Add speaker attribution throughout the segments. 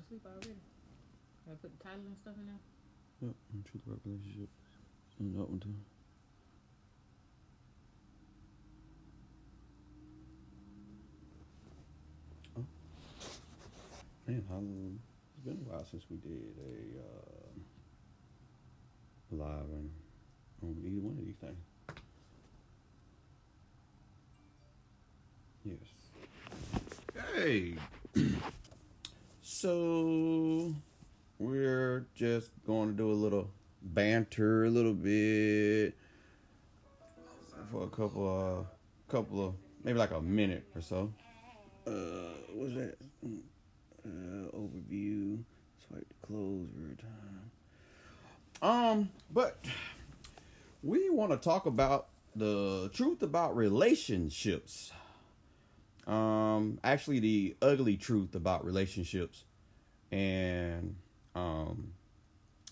Speaker 1: asleep already. I put the title and stuff in there.
Speaker 2: Yep, truth about relationships. And that one too. Oh, man, it's been a while since we did a live on either one of these things. Yes. Hey. So we're just going to do a little banter, a little bit for a couple of maybe like a minute or so. What's that? Overview. Swipe to close every time. But we want to talk about the truth about relationships. Actually, the ugly truth about relationships, and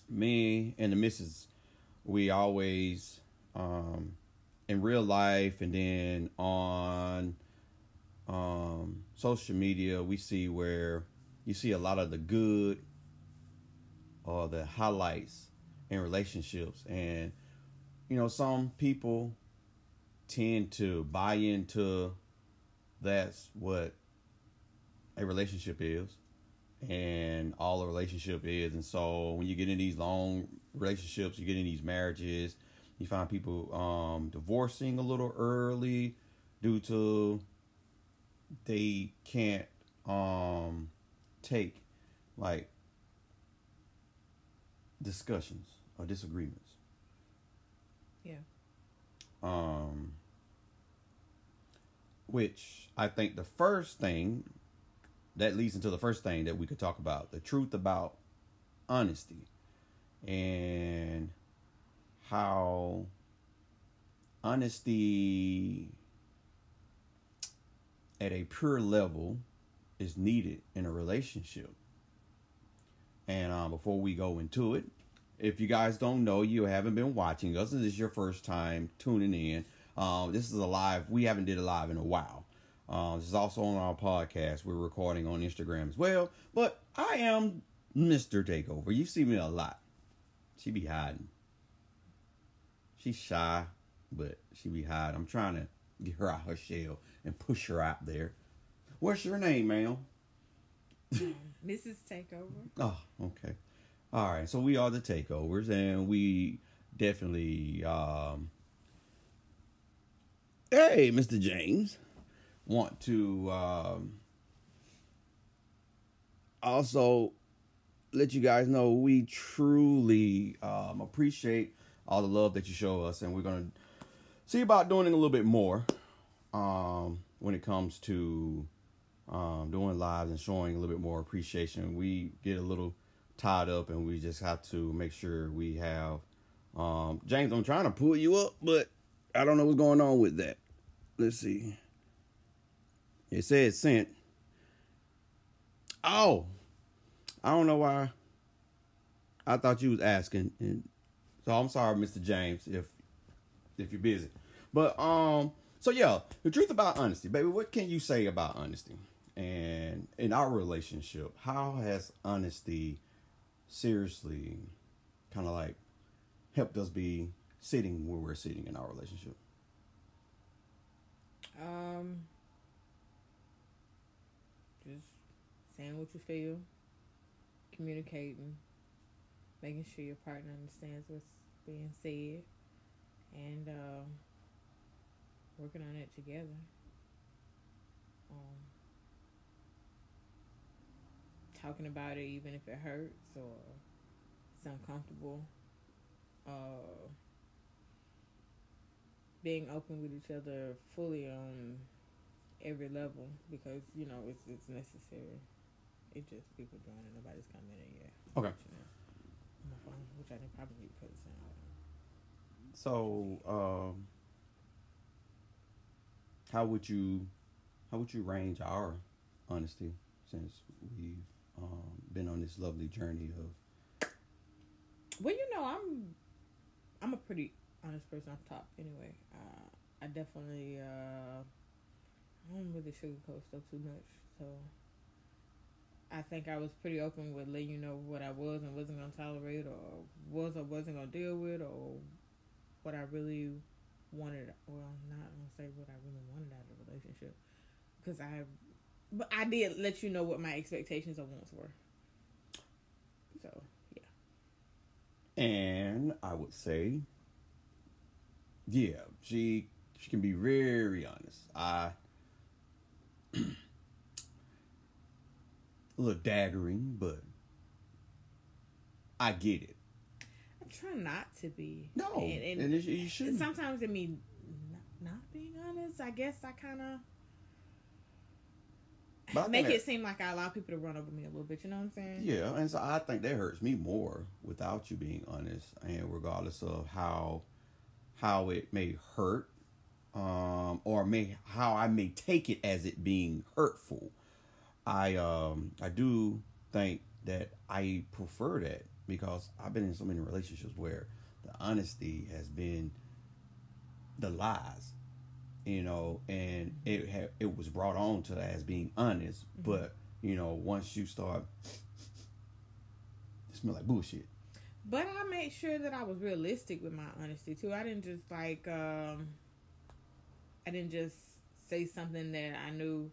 Speaker 2: me and the missus, we always, in real life, and then on social media, we see where you see a lot of the good or the highlights in relationships, and some people tend to buy into that's what a relationship is and all a relationship is. And so when you get in these long relationships, you get in these marriages, you find people divorcing a little early due to they can't take like discussions or disagreements.
Speaker 1: Yeah.
Speaker 2: Which I think the first thing that leads into the first thing that we could talk about, the truth about honesty and how honesty at a pure level is needed in a relationship. And before we go into it, if you guys don't know, you haven't been watching us, and this is your first time tuning in, this is a live. We haven't did a live in a while. This is also on our podcast. We're recording on Instagram as well. But I am Mr. Takeover. You see me a lot. She be hiding. She's shy, but she be hiding. I'm trying to get her out her shell and push her out there. What's your name, ma'am?
Speaker 1: Mrs. Takeover.
Speaker 2: Oh, okay. All right. So we are the Takeovers, and we definitely, hey, Mr. James, want to also let you guys know we truly appreciate all the love that you show us, and we're going to see about doing it a little bit more when it comes to doing lives and showing a little bit more appreciation. We get a little tied up, and we just have to make sure we have James, I'm trying to pull you up, but I don't know what's going on with that. Let's see. It says sent. Oh, I don't know why. I thought you was asking, and so I'm sorry, Mr. James, if you're busy. But so yeah, the truth about honesty, baby. What can you say about honesty? And in our relationship, how has honesty seriously kind of like helped us be sitting where we're sitting in our relationship?
Speaker 1: Just saying what you feel, communicating, making sure your partner understands what's being said, and working on it together. Um, Talking about it even if it hurts or it's uncomfortable. Uh, Being open with each other fully on every level because it's necessary. It just people doing it. Nobody's commenting yet.
Speaker 2: Okay.
Speaker 1: On my phone, which I didn't probably put it in.
Speaker 2: So, how would you range our honesty since we've been on this lovely journey of?
Speaker 1: Well, I'm a pretty honest person off top. Anyway, I definitely I don't really sugarcoat stuff too much. So I think I was pretty open with letting you know what I was and wasn't going to tolerate, or wasn't going to deal with, or what I really wanted. Well, not going to say what I really wanted out of the relationship, because but I did let you know what my expectations or wants were. So yeah.
Speaker 2: And I would say, yeah, she can be very honest. A little daggering, but I get it.
Speaker 1: I try not to be.
Speaker 2: No, and you shouldn't.
Speaker 1: Sometimes it means not being honest. I guess I kind of make it seem like I allow people to run over me a little bit. You know what I'm saying?
Speaker 2: Yeah, and so I think that hurts me more without you being honest, and regardless of how it may hurt, or how I may take it as it being hurtful. I do think that I prefer that, because I've been in so many relationships where the honesty has been the lies, and it was brought on to as being honest, but once you start, it smell like bullshit.
Speaker 1: But I made sure that I was realistic with my honesty too. I didn't just I didn't just say something that I knew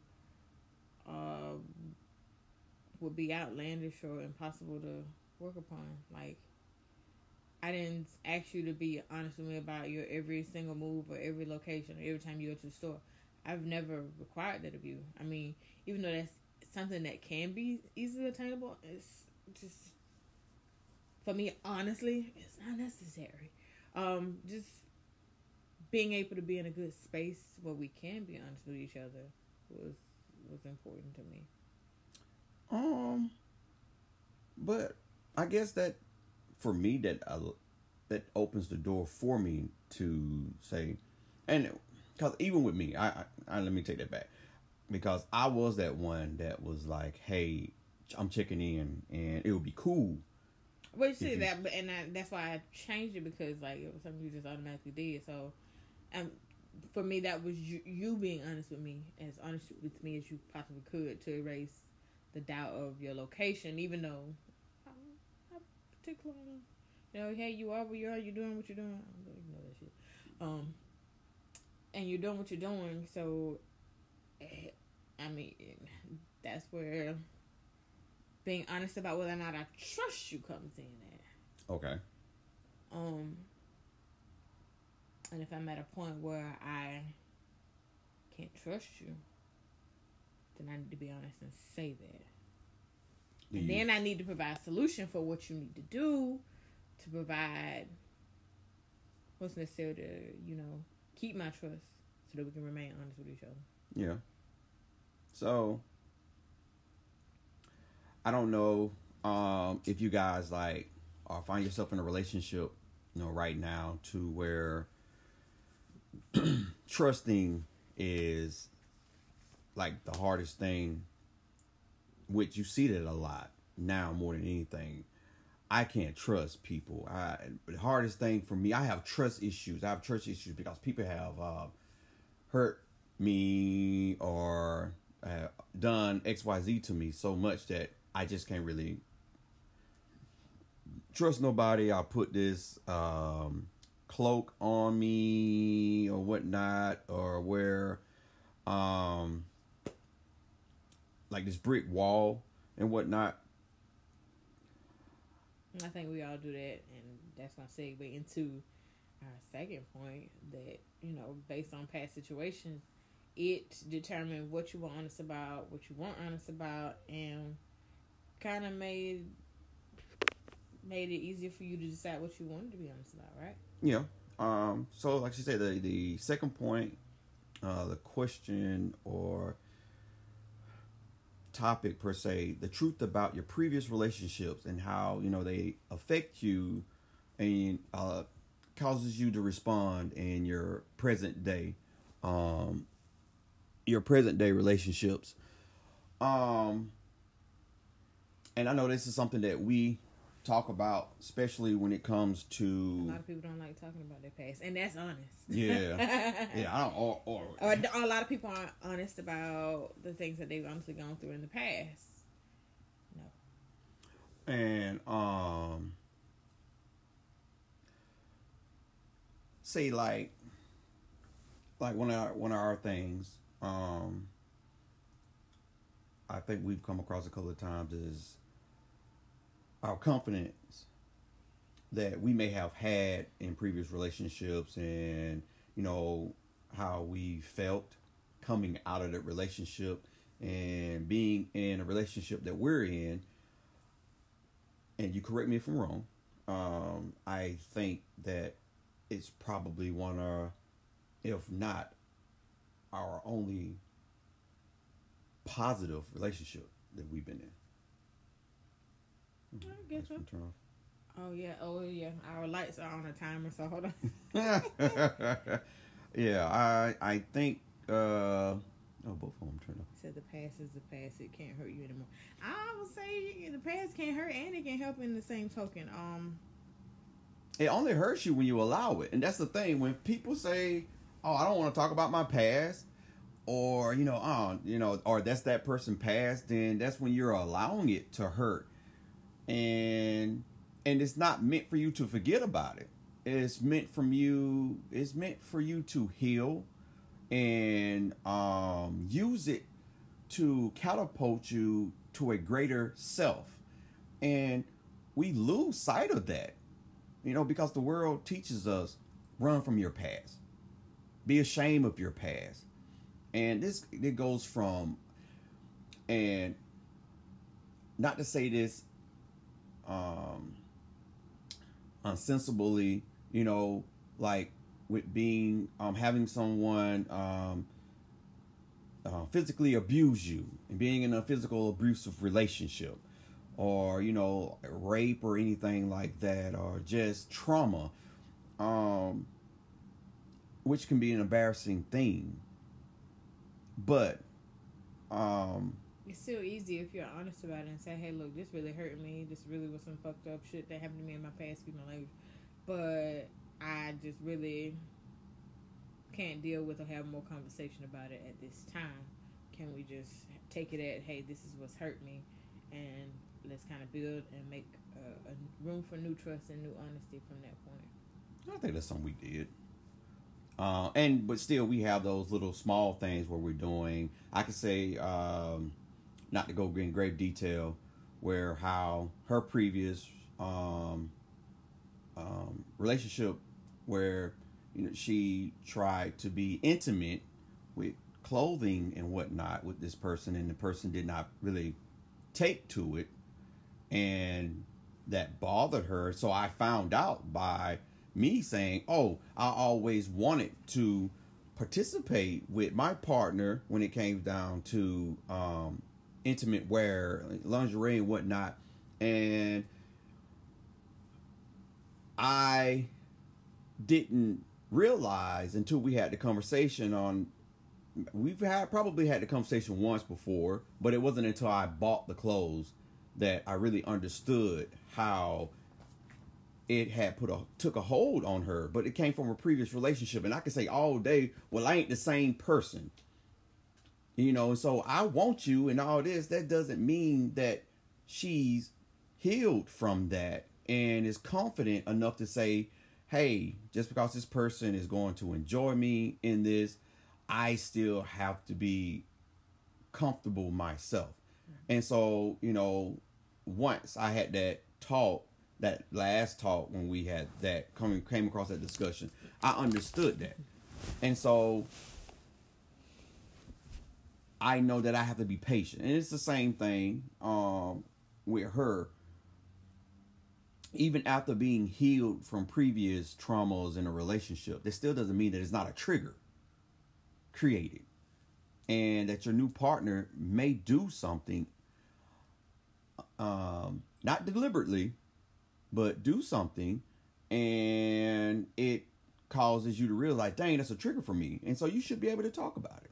Speaker 1: would be outlandish or impossible to work upon. Like, I didn't ask you to be honest with me about your every single move or every location or every time you go to the store. I've never required that of you. I mean, even though that's something that can be easily attainable, it's just, for me, honestly, it's not necessary. Just being able to be in a good space where we can be honest with each other was important to me.
Speaker 2: But I guess that for me that opens the door for me to say, and because even with me, I let me take that back, because I was that one that was like, hey, I'm checking in, and it would be cool.
Speaker 1: Well, you see that, and that's why I changed it, because like it was something you just automatically did. So, for me, that was you being honest with me, as honest with me as you possibly could, to erase the doubt of your location, even though I'm particularly, hey, you are where you are, you're doing what you're doing. I'm gonna ignore that shit. And you're doing what you're doing, so I mean, that's where being honest about whether or not I trust you comes in at.
Speaker 2: Okay.
Speaker 1: And if I'm at a point where I can't trust you, then I need to be honest and say that. And then I need to provide a solution for what you need to do to provide what's necessary to, keep my trust so that we can remain honest with each other.
Speaker 2: Yeah. So, I don't know if you guys or find yourself in a relationship, right now, to where trusting is like the hardest thing, which you see that a lot now more than anything. I can't trust people. The hardest thing for me, I have trust issues. I have trust issues because people have hurt me or done XYZ to me so much that I just can't really trust nobody. I'll put this cloak on me or whatnot, or wear like this brick wall and whatnot.
Speaker 1: I think we all do that, and that's going to segue into our second point, that, based on past situations, it determined what you were honest about, what you weren't honest about, and kind of made it easier for you to decide what you wanted to be honest about, right?
Speaker 2: Yeah. So like she said, the second point, the question or topic per se, the truth about your previous relationships and how they affect you and causes you to respond in your present day relationships. And I know this is something that we talk about, especially when it comes to,
Speaker 1: a lot of people don't like talking about their past, and that's honest.
Speaker 2: Yeah. I don't or
Speaker 1: a lot of people aren't honest about the things that they've honestly gone through in the past.
Speaker 2: And say like one of our things I think we've come across a couple of times is our confidence that we may have had in previous relationships, and you know how we felt coming out of that relationship and being in a relationship that we're in. And you correct me if I'm wrong. I think that it's probably one of, if not our only positive relationship that we've been in.
Speaker 1: I guess so. Turn off. Oh yeah. Our lights are on a timer, so hold on.
Speaker 2: Yeah, I think. Both of them turned off.
Speaker 1: Said the past is the past; it can't hurt you anymore. I would say the past can't hurt, and it can help in the same token.
Speaker 2: It only hurts you when you allow it, and that's the thing. When people say, "Oh, I don't want to talk about my past," or or that's that person past, then that's when you're allowing it to hurt, and it's not meant for you to forget about it. It's meant for you to heal and use it to catapult you to a greater self. And we lose sight of that, because the world teaches us, run from your past, be ashamed of your past. And it goes from, and not to say this unsensibly, like with being having someone physically abuse you and being in a physical abusive relationship, or rape or anything like that, or just trauma, which can be an embarrassing thing. But
Speaker 1: it's still easy if you're honest about it and say, hey, look, this really hurt me. This really was some fucked up shit that happened to me in my past, excuse my language. But I just really can't deal with or have more conversation about it at this time. Can we just take it at, hey, this is what's hurt me, and let's kind of build and make a room for new trust and new honesty from that point?
Speaker 2: I think that's something we did. But still, we have those little small things where we're doing. I could say, not to go in great detail, where how her previous relationship, where she tried to be intimate with clothing and whatnot with this person, and the person did not really take to it, and that bothered her. So I found out by me saying, oh, I always wanted to participate with my partner when it came down to intimate wear, lingerie and whatnot. And I didn't realize until we had the conversation we've probably had the conversation once before, but it wasn't until I bought the clothes that I really understood how it had took a hold on her. But it came from a previous relationship, and I could say all day, well, I ain't the same person, and so I want you and all this. That doesn't mean that she's healed from that and is confident enough to say, hey, just because this person is going to enjoy me in this, I still have to be comfortable myself. And so, once I had that last talk when we had that came across that discussion, I understood that. And so I know that I have to be patient. And it's the same thing with her. Even after being healed from previous traumas in a relationship, that still doesn't mean that it's not a trigger created, and that your new partner may do something, not deliberately, but do something, and it causes you to realize, dang, that's a trigger for me, and so you should be able to talk about it.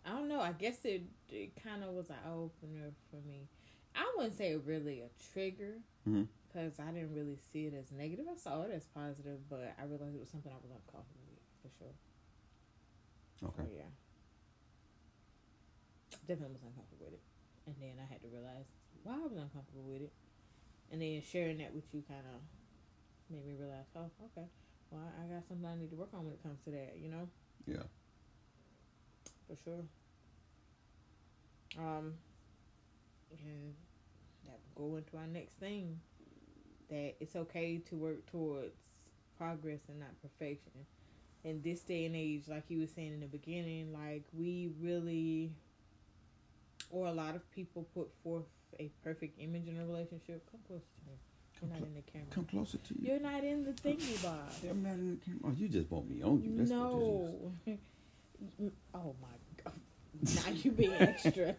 Speaker 1: I don't know. I guess it kind of was an eye opener for me. I wouldn't say really a trigger, because because I didn't really see it as negative. I saw it as positive, but I realized it was something I was uncomfortable with, for sure.
Speaker 2: Okay.
Speaker 1: So, yeah. Definitely was uncomfortable with it. And then I had to realize why I was uncomfortable with it. And then sharing that with you kind of made me realize, oh, okay. Well, I got something I need to work on when it comes to that, you know?
Speaker 2: Yeah.
Speaker 1: For sure. And that will go into our next thing. That it's okay to work towards progress and not perfection. In this day and age, like you were saying in the beginning, like we really, or a lot of people put forth a perfect image in a relationship. Come closer to me. You're not in the camera.
Speaker 2: Come closer to you.
Speaker 1: You're not in the thingy bar.
Speaker 2: I'm not in the camera. Oh, you just want me on you. That's what
Speaker 1: no. Oh my God. Now you being extra.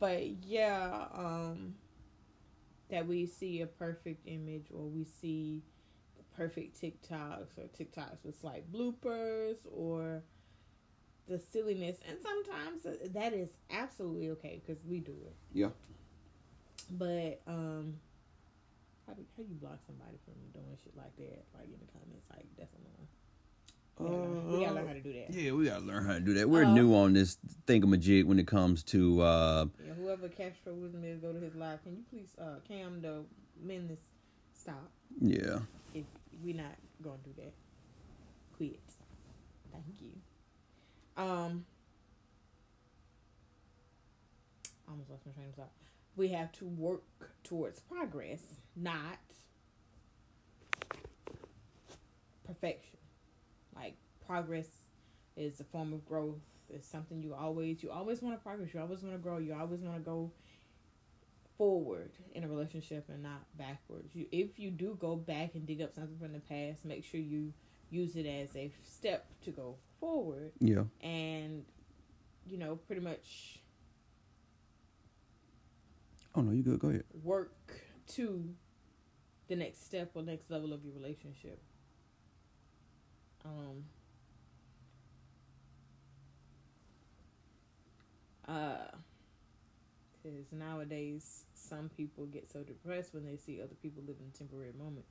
Speaker 1: But yeah, that we see a perfect image, or we see perfect TikToks, or TikToks with slight bloopers, or the silliness, and sometimes that is absolutely okay because we do it.
Speaker 2: Yeah.
Speaker 1: But how do you block somebody from doing shit like that? Like in the comments, like that's annoying. We gotta learn how to do that.
Speaker 2: Yeah, we gotta learn how to do that. We're new on this thingamajig when it comes to
Speaker 1: whoever Castro with me is, go to his live. Can you please Cam the men stop?
Speaker 2: Yeah.
Speaker 1: If we're not gonna do that, quit. Thank you. I almost lost my train of thought. We have to work towards progress, not perfection. Like progress is a form of growth. It's something you always want to progress. You always want to grow. You always want to go forward in a relationship and not backwards. If you do go back and dig up something from the past, make sure you use it as a step to go forward.
Speaker 2: Yeah.
Speaker 1: And pretty much.
Speaker 2: Oh no, you good. Go ahead.
Speaker 1: Work to the next step or next level of your relationship. Because nowadays some people get so depressed when they see other people live in a temporary moment.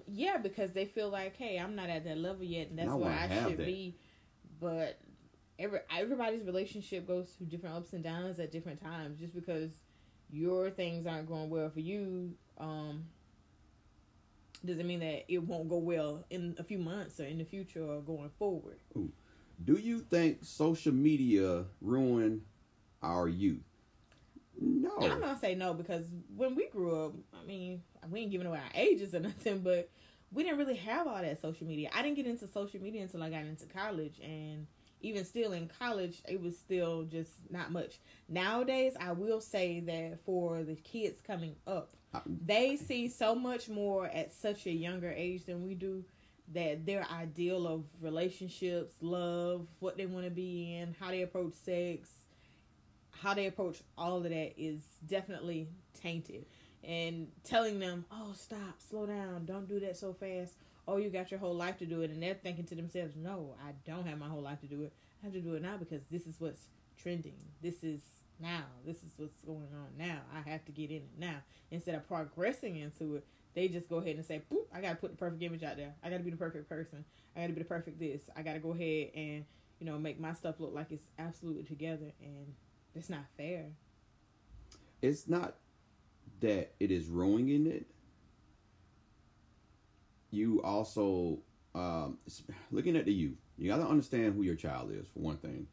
Speaker 1: Yeah, because they feel like, hey, I'm not at that level yet, and that's where I should be. But everybody's relationship goes through different ups and downs at different times. Just because your things aren't going well for you, doesn't mean that it won't go well in a few months or in the future or going forward.
Speaker 2: Ooh. Do you think social media ruined our youth? No.
Speaker 1: I'm not gonna say no, because when we grew up, I mean, we ain't giving away our ages or nothing, but we didn't really have all that social media. I didn't get into social media until I got into college, and even still in college, it was still just not much. Nowadays, I will say that for the kids coming up, they see so much more at such a younger age than we do, that their ideal of relationships, love, what they want to be in, how they approach sex, how they approach all of that is definitely tainted. And telling them, oh, stop, slow down, don't do that so fast. Oh, you got your whole life to do it. And they're thinking to themselves, no, I don't have my whole life to do it. I have to do it now because this is what's trending. This is now. This is what's going on now. I have to get in it now. Instead of progressing into it, they just go ahead and say, boop, I got to put the perfect image out there. I got to be the perfect person. I got to be the perfect this. I got to go ahead and, make my stuff look like it's absolutely together. And it's not fair.
Speaker 2: It's not that it is ruining it. You also, looking at the youth, you got to understand who your child is, for one thing.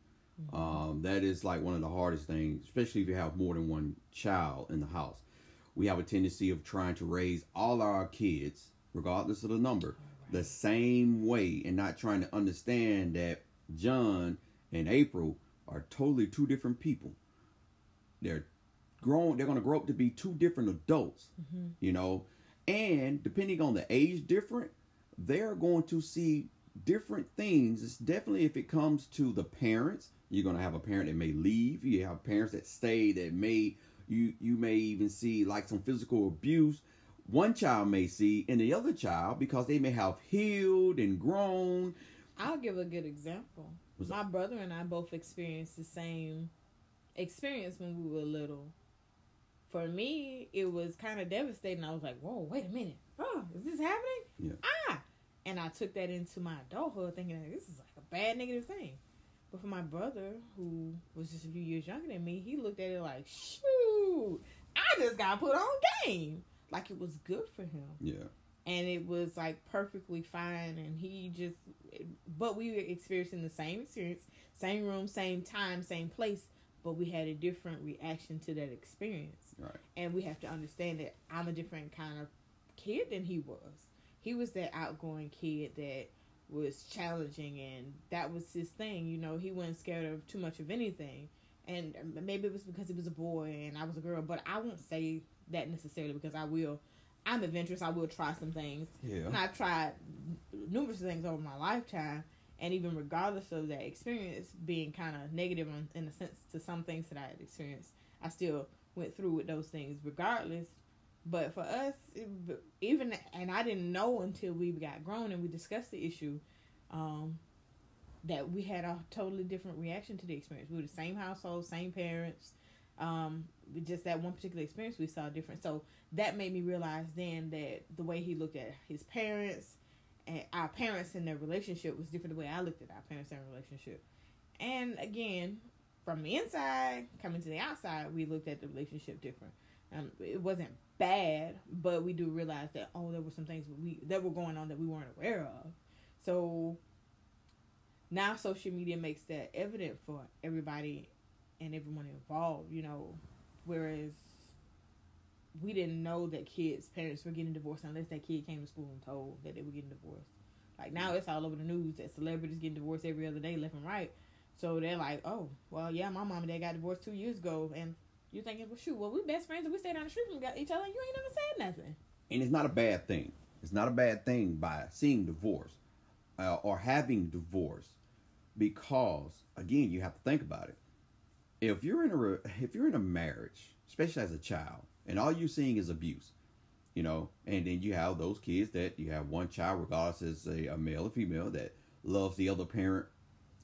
Speaker 2: Mm-hmm. That is like one of the hardest things, especially if you have more than one child in the house. We have a tendency of trying to raise all our kids, regardless of the number, the same way, and not trying to understand that John and April are totally two different people. They're going to grow up to be two different adults, and depending on the age different, they're going to see different things. It's definitely, if it comes to the parents, you're going to have a parent that may leave. You have parents that stay, that may, you may even see like some physical abuse one child may see in the other child, because they may have healed and grown.
Speaker 1: I'll give a good example. My brother and I both experienced the same experience when we were little. for me, it was kind of devastating. I was like, whoa, wait a minute. Oh, is this happening?
Speaker 2: Yeah.
Speaker 1: And I took that into my adulthood thinking that this is like a bad negative thing. But for my brother, who was just a few years younger than me, he looked at it like, shoot, I just got put on game. Like it was good for him.
Speaker 2: Yeah.
Speaker 1: And it was like perfectly fine. And but we were experiencing the same experience, same room, same time, same place. But we had a different reaction to that experience.
Speaker 2: Right.
Speaker 1: And we have to understand that I'm a different kind of kid than he was. He was that outgoing kid that was challenging, and that was his thing. You know, he wasn't scared of too much of anything. And maybe it was because he was a boy and I was a girl, but I won't say that necessarily because I'm adventurous. I will try some things.
Speaker 2: Yeah.
Speaker 1: And I've tried numerous things over my lifetime, and even regardless of that experience being kind of negative in a sense to some things that I had experienced, I still went through with those things regardless. But for us, and I didn't know until we got grown and we discussed the issue, that we had a totally different reaction to the experience. We were the same household, same parents. Just that one particular experience we saw different. So that made me realize then that the way he looked at his parents and our parents and their relationship was different the way I looked at our parents and relationship. And again, from the inside, coming to the outside, we looked at the relationship different. It wasn't bad, but we do realize that, there were some things that were going on that we weren't aware of. So now social media makes that evident for everybody and everyone involved, you know, whereas we didn't know that kids' parents were getting divorced unless that kid came to school and told that they were getting divorced. Like now it's all over the news that celebrities getting divorced every other day, left and right. So they're like, oh, well, yeah, my mom and dad got divorced 2 years ago, and you're thinking, well, shoot, we best friends and we stay down the street from each other and you ain't never said nothing.
Speaker 2: And it's not a bad thing. It's not a bad thing by seeing divorce or having divorce because, again, you have to think about it. If you're in a marriage, especially as a child, and all you're seeing is abuse, you know, and then you have those kids that you have one child, regardless as a male or female, that loves the other parent,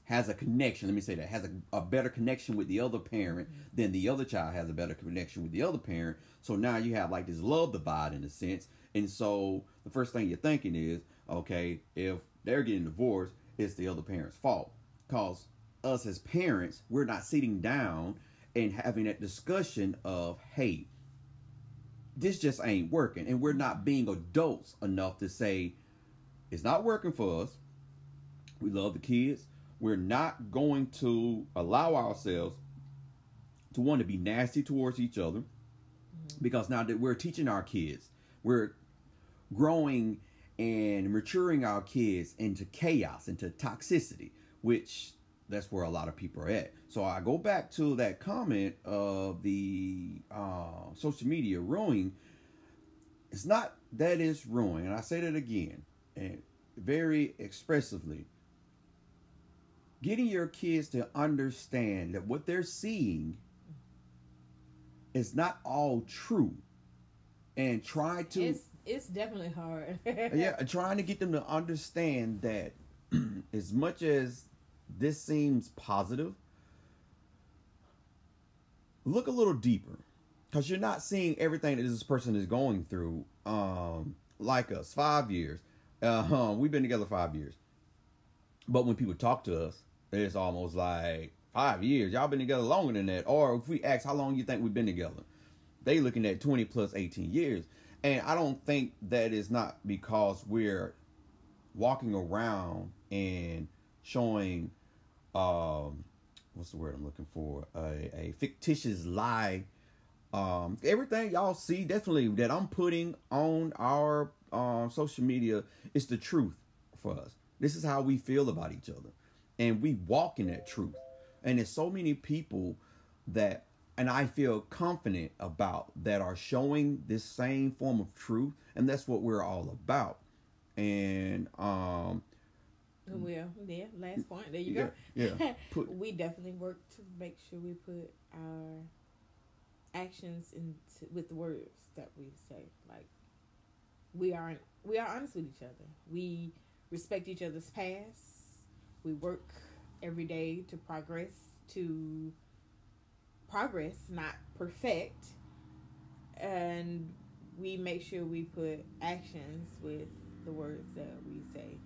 Speaker 2: has a connection, let me say that, has a better connection with the other parent than the other child has a better connection with the other parent. So now you have like this love divide in a sense. And so the first thing you're thinking is, okay, if they're getting divorced, it's the other parent's fault. Because us as parents, we're not sitting down and having that discussion of, hey, this just ain't working. And we're not being adults enough to say, it's not working for us. We love the kids. We're not going to allow ourselves to want to be nasty towards each other because now that we're teaching our kids, we're growing and maturing our kids into chaos, into toxicity, which that's where a lot of people are at. So I go back to that comment of the social media ruining. It's not that it's ruining, and I say that again, and very expressively. Getting your kids to understand that what they're seeing is not all true, and try to.
Speaker 1: It's definitely hard.
Speaker 2: Yeah, trying to get them to understand that as much as this seems positive, look a little deeper, because you're not seeing everything that this person is going through. Like us, 5 years. We've been together 5 years. But when people talk to us, it's almost like 5 years. Y'all been together longer than that. Or if we ask how long you think we've been together, they looking at 20 plus 18 years. And I don't think that is not because we're walking around and showing, what's the word I'm looking for? A fictitious lie. Everything y'all see definitely that I'm putting on our social media is the truth for us. This is how we feel about each other. And we walk in that truth. And there's so many people that, and I feel confident about, that are showing this same form of truth. And that's what we're all about. And,
Speaker 1: well, yeah, last point. There you go.
Speaker 2: Yeah.
Speaker 1: We definitely work to make sure we put our actions with the words that we say. Like, we are honest with each other. We respect each other's past. We work every day to progress, not perfect. and we make sure we put actions with the words that we say.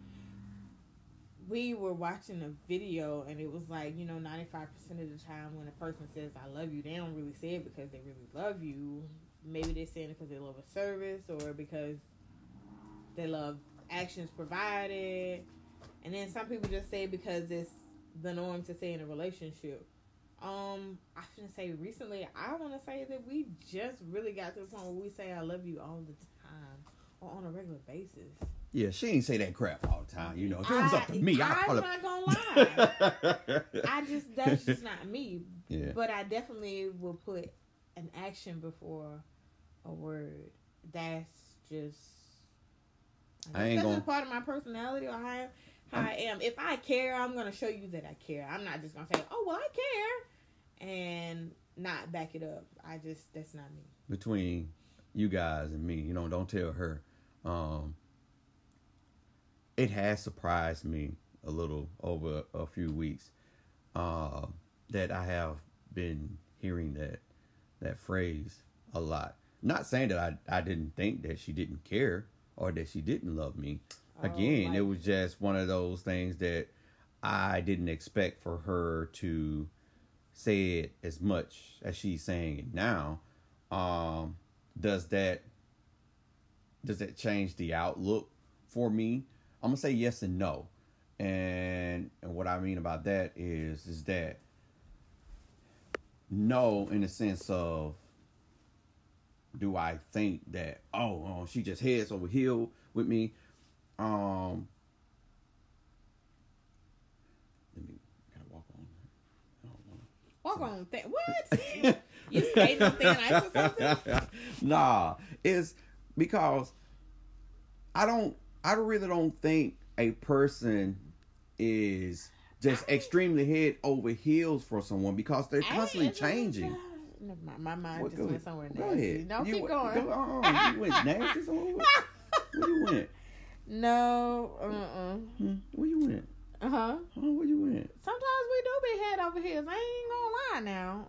Speaker 1: We were watching a video, and it was like, 95% of the time when a person says I love you, they don't really say it because they really love you. Maybe they're saying it because they love a service, or because they love actions provided. And then some people just say it because it's the norm to say in a relationship. I shouldn't say recently. I want to say that we just really got to the point where we say I love you all the time or on a regular basis.
Speaker 2: Yeah, she ain't say that crap all the time. If it was up to me,
Speaker 1: I'm not gonna lie. That's just not me.
Speaker 2: Yeah.
Speaker 1: But I definitely will put an action before a word. That's just just part of my personality, or how I am. If I care, I'm gonna show you that I care. I'm not just gonna say, "Oh, well, I care," and not back it up. That's not me.
Speaker 2: Between you guys and me, don't tell her. It has surprised me a little over a few weeks that I have been hearing that phrase a lot. Not saying that I didn't think that she didn't care or that she didn't love me. Again, it was just one of those things that I didn't expect for her to say it as much as she's saying it now. Does that change the outlook for me? I'm gonna say yes and no, and what I mean about that is that no, in the sense of, do I think that she just heads over heels with me? Let me gotta walk on.
Speaker 1: What? You say something nice or something?
Speaker 2: Nah, it's because I really don't think a person is just extremely head over heels for someone, because they're constantly changing.
Speaker 1: My mind just went somewhere nasty.
Speaker 2: Go ahead.
Speaker 1: No, keep going.
Speaker 2: You went nasty somewhere? Where you went?
Speaker 1: No,
Speaker 2: Where you went? Where you went?
Speaker 1: Sometimes we do be head over heels. I ain't gonna lie now.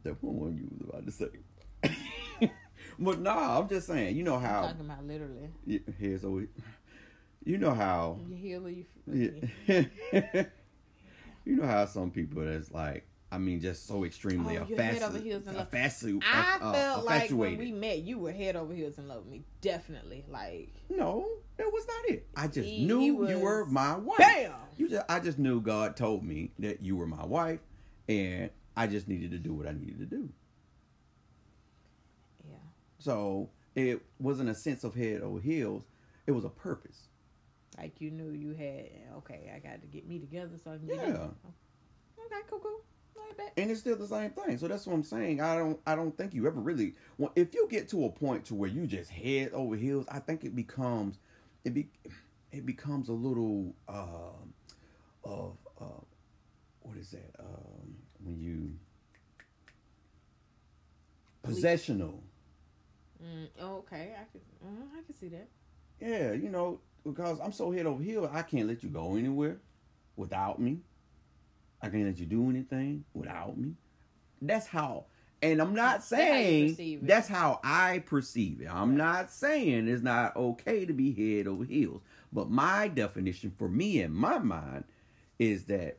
Speaker 2: That one you was about to say. But nah, I'm just saying, you know how...
Speaker 1: I'm talking about literally.
Speaker 2: Yeah, heads over... You know how...
Speaker 1: You heel or you...
Speaker 2: Yeah. You know how some people that's like, just so extremely
Speaker 1: head over heels in love.
Speaker 2: I
Speaker 1: felt like when we met, you were head over heels in love with me. Definitely. Like...
Speaker 2: No, that was not it. I just knew you were my wife.
Speaker 1: Bam!
Speaker 2: I just knew God told me that you were my wife, and I just needed to do what I needed to do.
Speaker 1: Yeah.
Speaker 2: So it wasn't a sense of head over heels. It was a purpose.
Speaker 1: Like you knew you had, okay, I got to get me together so I can get in. Okay, cool. Like that.
Speaker 2: And it's still the same thing. So that's what I'm saying. I don't think you ever really... Well, if you get to a point to where you just head over heels, I think it becomes a little what is that? When you possessional.
Speaker 1: Okay, I can see that.
Speaker 2: Yeah, because I'm so head over heels, I can't let you go anywhere without me. I can't let you do anything without me. That's how, and I'm not saying that's how I perceive it. I'm not saying it's not okay to be head over heels. But my definition for me in my mind is that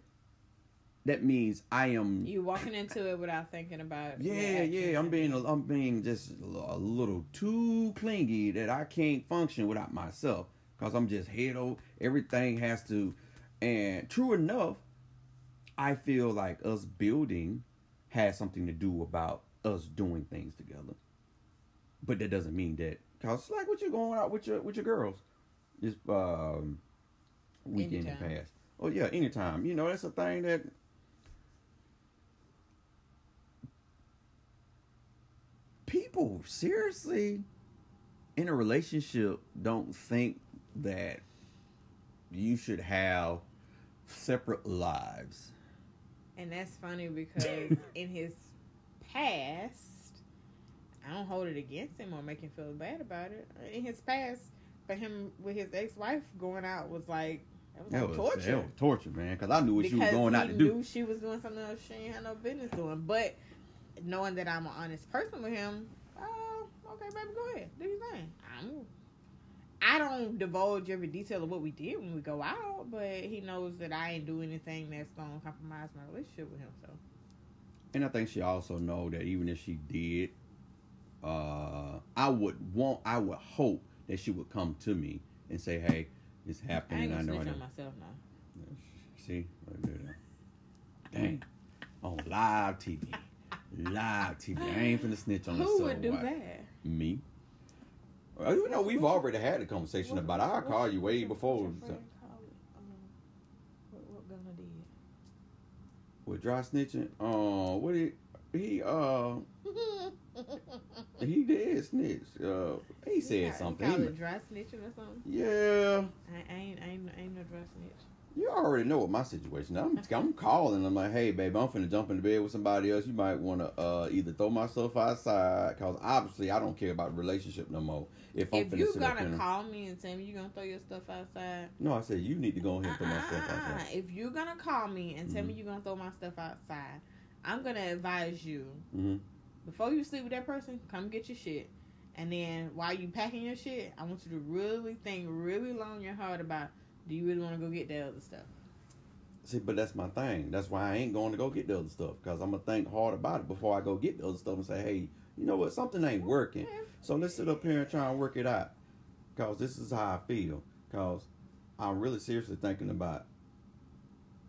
Speaker 2: means I am...
Speaker 1: You walking into it without thinking about it.
Speaker 2: Yeah. I'm being just a little too clingy that I can't function without myself. Because I'm just head over. Everything has to... And true enough, I feel like us building has something to do about us doing things together. But that doesn't mean that... Because like what you're going out with your girls. This weekend and past. Oh yeah, anytime. That's a thing that... People seriously in a relationship don't think that you should have separate lives.
Speaker 1: And that's funny because in his past, I don't hold it against him or make him feel bad about it. In his past, for him with his ex-wife going out was like That was like torture.
Speaker 2: That was torture, man. Because I knew what she was going out to do.
Speaker 1: Because he knew she was doing something else she ain't had no business doing. But knowing that I'm an honest person with him, okay, baby, go ahead, do your thing. I don't divulge every detail of what we did when we go out, but he knows that I ain't do anything that's gonna compromise my relationship with him. So,
Speaker 2: and I think she also know that even if she did, I would hope that she would come to me and say, "Hey, it's happening."
Speaker 1: I know. I myself now.
Speaker 2: See, dang, on live TV, I ain't finna snitch on
Speaker 1: Who would do that?
Speaker 2: Me. You know, we've already had a conversation about it. I'll call you way before.
Speaker 1: What Gunna did?
Speaker 2: With dry snitching? What he did snitch. He said something.
Speaker 1: He called it dry snitching or something?
Speaker 2: Yeah.
Speaker 1: I ain't no dry snitch.
Speaker 2: You already know what my situation is. I'm calling. I'm like, hey, baby, I'm finna jump into bed with somebody else. You might want to either throw my stuff outside, because obviously I don't care about the relationship no more. If
Speaker 1: you're gonna call me and tell me you're gonna throw your stuff outside.
Speaker 2: No, I said you need to go ahead and throw my stuff outside.
Speaker 1: If you're gonna call me and tell me you're gonna throw my stuff outside, I'm gonna advise you, before you sleep with that person, come get your shit. And then while you packing your shit, I want you to really think really long in your heart about, do you really want to go get that other stuff?
Speaker 2: See, but that's my thing. That's why I ain't going to go get the other stuff, because I'm going to think hard about it before I go get the other stuff and say, hey, you know what? Something ain't working. So let's sit up here and try and work it out, because this is how I feel. Because I'm really seriously thinking about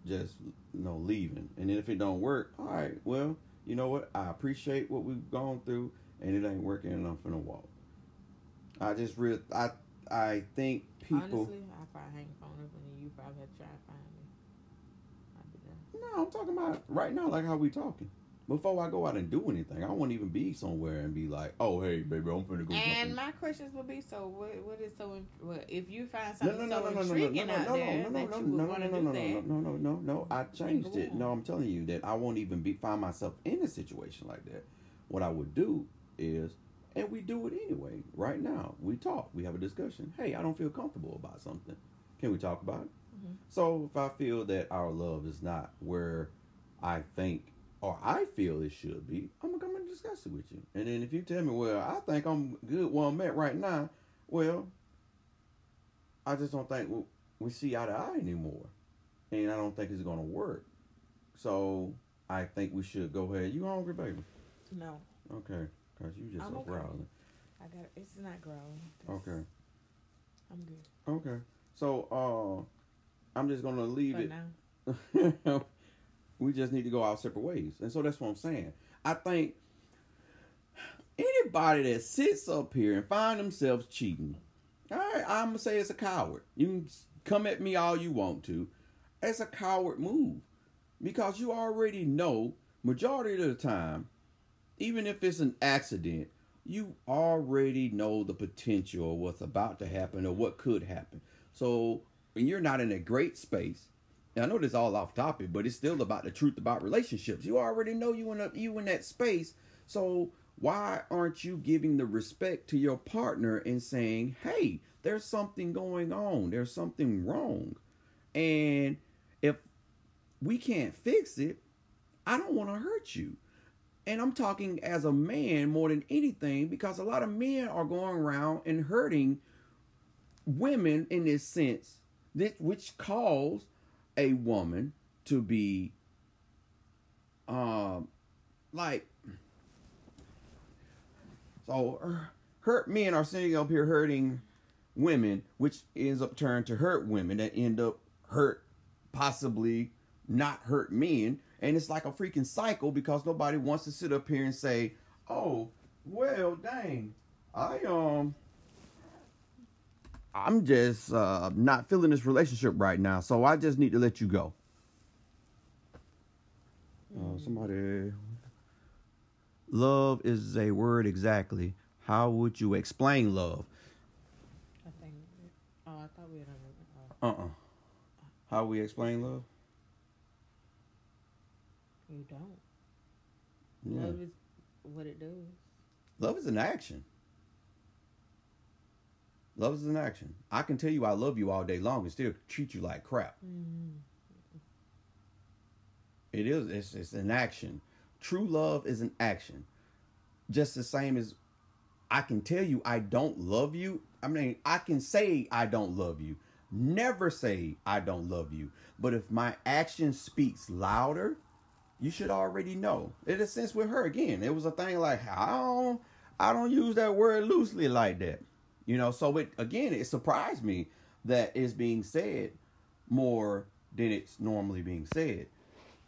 Speaker 2: just, leaving. And then if it don't work, all right, well, you know what? I appreciate what we've gone through, and it ain't working, and I'm finna walk. I just I think people...
Speaker 1: Honestly, I probably hang the phone up and you probably have to try and find me. I'll be there.
Speaker 2: No, I'm talking about right now, like how we talking. Before I go out and do anything, I won't even be somewhere and be like, "Oh, hey, baby, I'm finna go."
Speaker 1: And my questions would be, so what is so? If you find something intriguing out there that you would want to do that?
Speaker 2: No. I changed it. No, I'm telling you that I won't even find myself in a situation like that. What I would do is, and we do it anyway. Right now, we talk. We have a discussion. Hey, I don't feel comfortable about something. Can we talk about it? Mm-hmm. So if I feel that our love is not where I think or I feel it should be, I'm going to come and discuss it with you. And then if you tell me, well, I think I'm good where I'm at right now, well, I just don't think we see eye to eye anymore. And I don't think it's going to work. So I think we should go ahead. You hungry, baby?
Speaker 1: No.
Speaker 2: Okay. Because you just so growling.
Speaker 1: It's not growling.
Speaker 2: Okay.
Speaker 1: I'm good.
Speaker 2: Okay. So I'm just going to leave it.
Speaker 1: Now.
Speaker 2: We just need to go our separate ways. And so that's what I'm saying. I think anybody that sits up here and find themselves cheating, all right, I'm going to say it's a coward. You can come at me all you want to. It's a coward move. Because you already know, majority of the time, even if it's an accident, you already know the potential of what's about to happen or what could happen. So when you're not in a great space, and I know this is all off topic, but it's still about the truth about relationships. You already know you in that space. So why aren't you giving the respect to your partner and saying, hey, there's something going on. There's something wrong. And if we can't fix it, I don't want to hurt you. And I'm talking as a man more than anything, because a lot of men are going around and hurting women in this sense, which calls a woman to be hurt men are sitting up here hurting women, which ends up turning to hurt women that end up possibly not hurt men. And it's like a freaking cycle, because nobody wants to sit up here and say, oh, well, dang, I'm just not feeling this relationship right now, so I just need to let you go. Somebody... Love is a word exactly. How would you explain love?
Speaker 1: I thought we had
Speaker 2: How we explain love?
Speaker 1: You don't.
Speaker 2: Yeah.
Speaker 1: Love is what it does.
Speaker 2: Love is an action. Love is an action. I can tell you I love you all day long and still treat you like crap.
Speaker 1: Mm-hmm.
Speaker 2: It is. It's an action. True love is an action. Just the same as I can tell you I don't love you. I mean, I can say I don't love you. Never say I don't love you. But if my action speaks louder, you should already know. In a sense with her, again, it was a thing like, I don't use that word loosely like that. You know, so it surprised me that it's being said more than it's normally being said.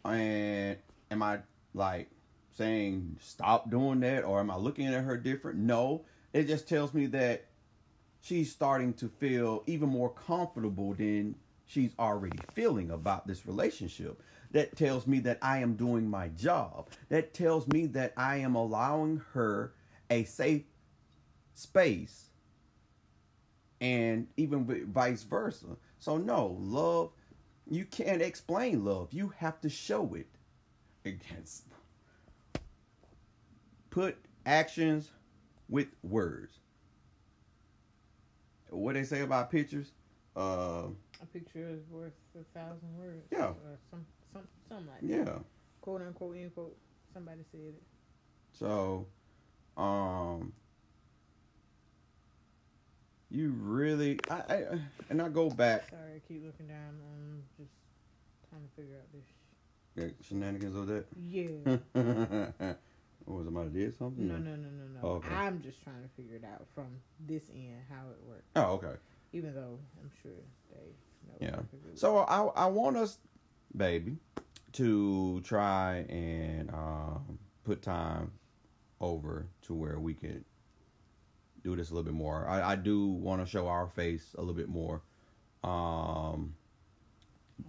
Speaker 2: And am I like saying stop doing that, or am I looking at her different? No, it just tells me that she's starting to feel even more comfortable than she's already feeling about this relationship. That tells me that I am doing my job. That tells me that I am allowing her a safe space, and even vice versa. So no, love, you can't explain love. You have to show it. Against put actions with words. What they say about pictures?
Speaker 1: A picture is worth 1,000 words.
Speaker 2: Yeah.
Speaker 1: Or something like that.
Speaker 2: Yeah.
Speaker 1: Quote unquote, end quote. Somebody said it.
Speaker 2: So, you really, and I go back.
Speaker 1: Sorry, I keep looking down. Just trying to figure out this.
Speaker 2: Shenanigans of that?
Speaker 1: Yeah.
Speaker 2: What was somebody did something?
Speaker 1: No.
Speaker 2: Oh, okay.
Speaker 1: I'm just trying to figure it out from this end how it works.
Speaker 2: Oh, okay.
Speaker 1: Even though I'm sure they know.
Speaker 2: Yeah. So I want us, baby, to try and put time over to where we could do this a little bit more. I do want to show our face a little bit more.
Speaker 1: I'm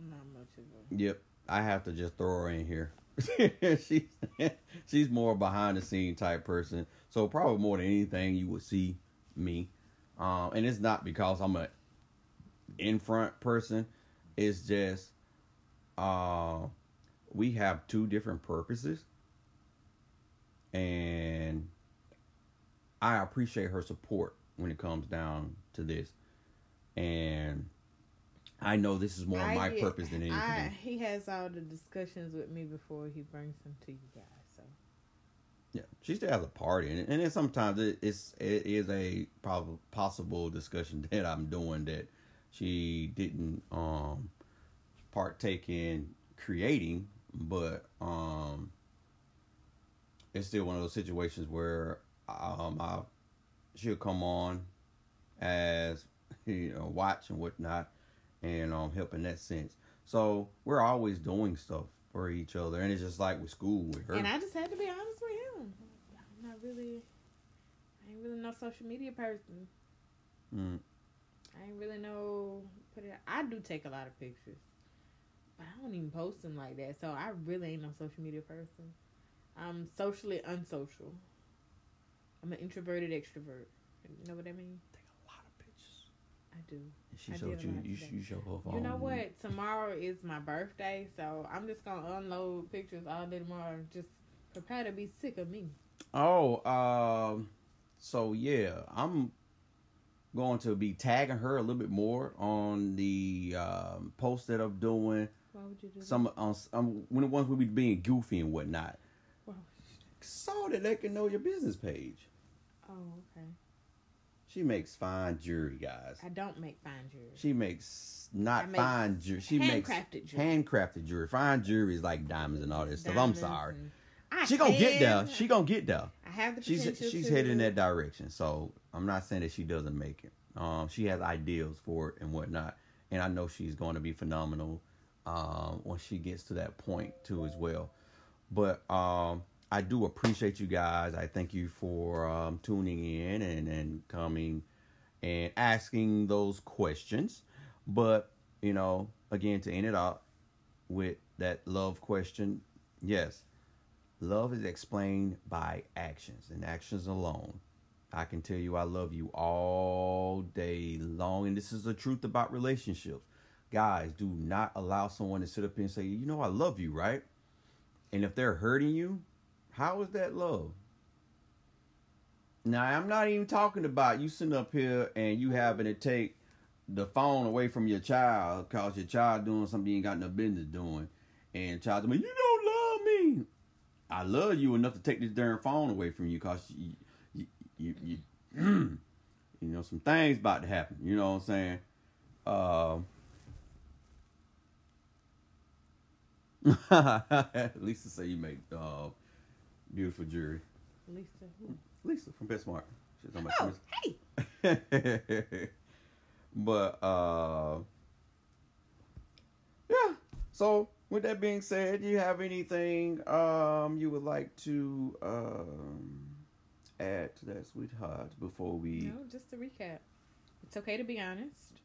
Speaker 1: not much of a...
Speaker 2: Yep. I have to just throw her in here. She's more behind the scene type person. So probably more than anything you would see me. And it's not because I'm a in front person. It's just we have two different purposes. And I appreciate her support when it comes down to this. And I know this is more my purpose than anything.
Speaker 1: He has all the discussions with me before he brings them to you guys. So
Speaker 2: yeah, she still has a party, and then sometimes it is a possible discussion that I'm doing that she didn't partake in creating, but it's still one of those situations where she'll come on as watch and whatnot. And help in that sense. So we're always doing stuff for each other, and it's just like with school with her.
Speaker 1: And I just had to be honest with him. I ain't really no social media person. I ain't really no I do take a lot of pictures, but I don't even post them like that. So I really ain't no social media person. I'm socially unsocial. I'm an introverted extrovert. You know what I mean? I do.
Speaker 2: She showed you. You show her phone.
Speaker 1: You know what? Tomorrow is my birthday, so I'm just gonna unload pictures all day tomorrow. Just prepare to be sick of me.
Speaker 2: Oh, so yeah, I'm going to be tagging her a little bit more on the post that I'm doing.
Speaker 1: Why would you do
Speaker 2: some when the ones will be being goofy and whatnot.
Speaker 1: Wow.
Speaker 2: So that they can know your business page.
Speaker 1: Oh, okay.
Speaker 2: She makes fine jewelry, guys.
Speaker 1: I don't make fine jewelry.
Speaker 2: She makes fine jewelry. She makes handcrafted jewelry. Fine jewelry is like diamonds and all this stuff. I'm sorry. She gonna get there. She gonna get there.
Speaker 1: I have the potential.
Speaker 2: She's headed in that direction. So I'm not saying that she doesn't make it. She has ideals for it and whatnot, and I know she's going to be phenomenal when she gets to that point too as well. But I do appreciate you guys. I thank you for tuning in and coming and asking those questions. But, again, to end it up with that love question, yes, love is explained by actions and actions alone. I can tell you I love you all day long. And this is the truth about relationships. Guys, do not allow someone to sit up here and say, I love you, right? And if they're hurting you, how is that love? Now, I'm not even talking about you sitting up here and you having to take the phone away from your child because your child doing something you ain't got no business doing. And child me, you don't love me. I love you enough to take this darn phone away from you because you some things about to happen. You know what I'm saying? Lisa say you make beautiful jewelry.
Speaker 1: Lisa who?
Speaker 2: Lisa from PetSmart. She's talking
Speaker 1: about
Speaker 2: hey. But yeah. So with that being said, do you have anything you would like to add to that, sweetheart, before we?
Speaker 1: No, just to recap. It's okay to be honest.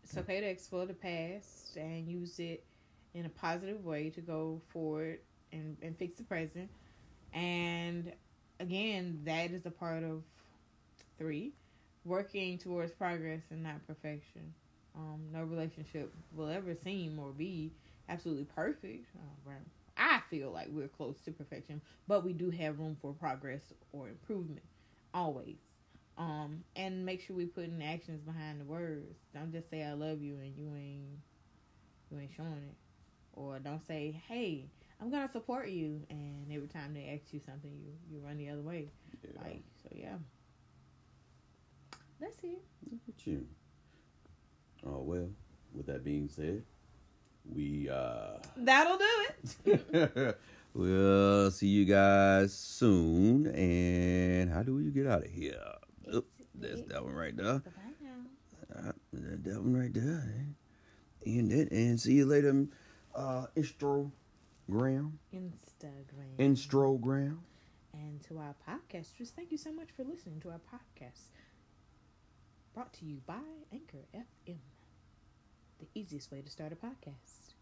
Speaker 1: It's okay to explore the past and use it in a positive way to go forward and fix the present. And again, that is a part of 3, working towards progress and not perfection. No relationship will ever seem or be absolutely perfect. I feel like we're close to perfection, but we do have room for progress or improvement, always. And make sure we put in actions behind the words. Don't just say I love you and you ain't showing it, or don't say, hey, I'm gonna support you, and every time they ask you something, you run the other way. Yeah. That's it.
Speaker 2: Look at you. Oh well. With that being said, we
Speaker 1: that'll do
Speaker 2: it. We'll see you guys soon. And how do you get out of here? Oh, that's that one right there.
Speaker 1: Bye now.
Speaker 2: That one right there. And see you later. Instagram.
Speaker 1: And to our podcasters, thank you so much for listening to our podcast. Brought to you by Anchor FM. The easiest way to start a podcast.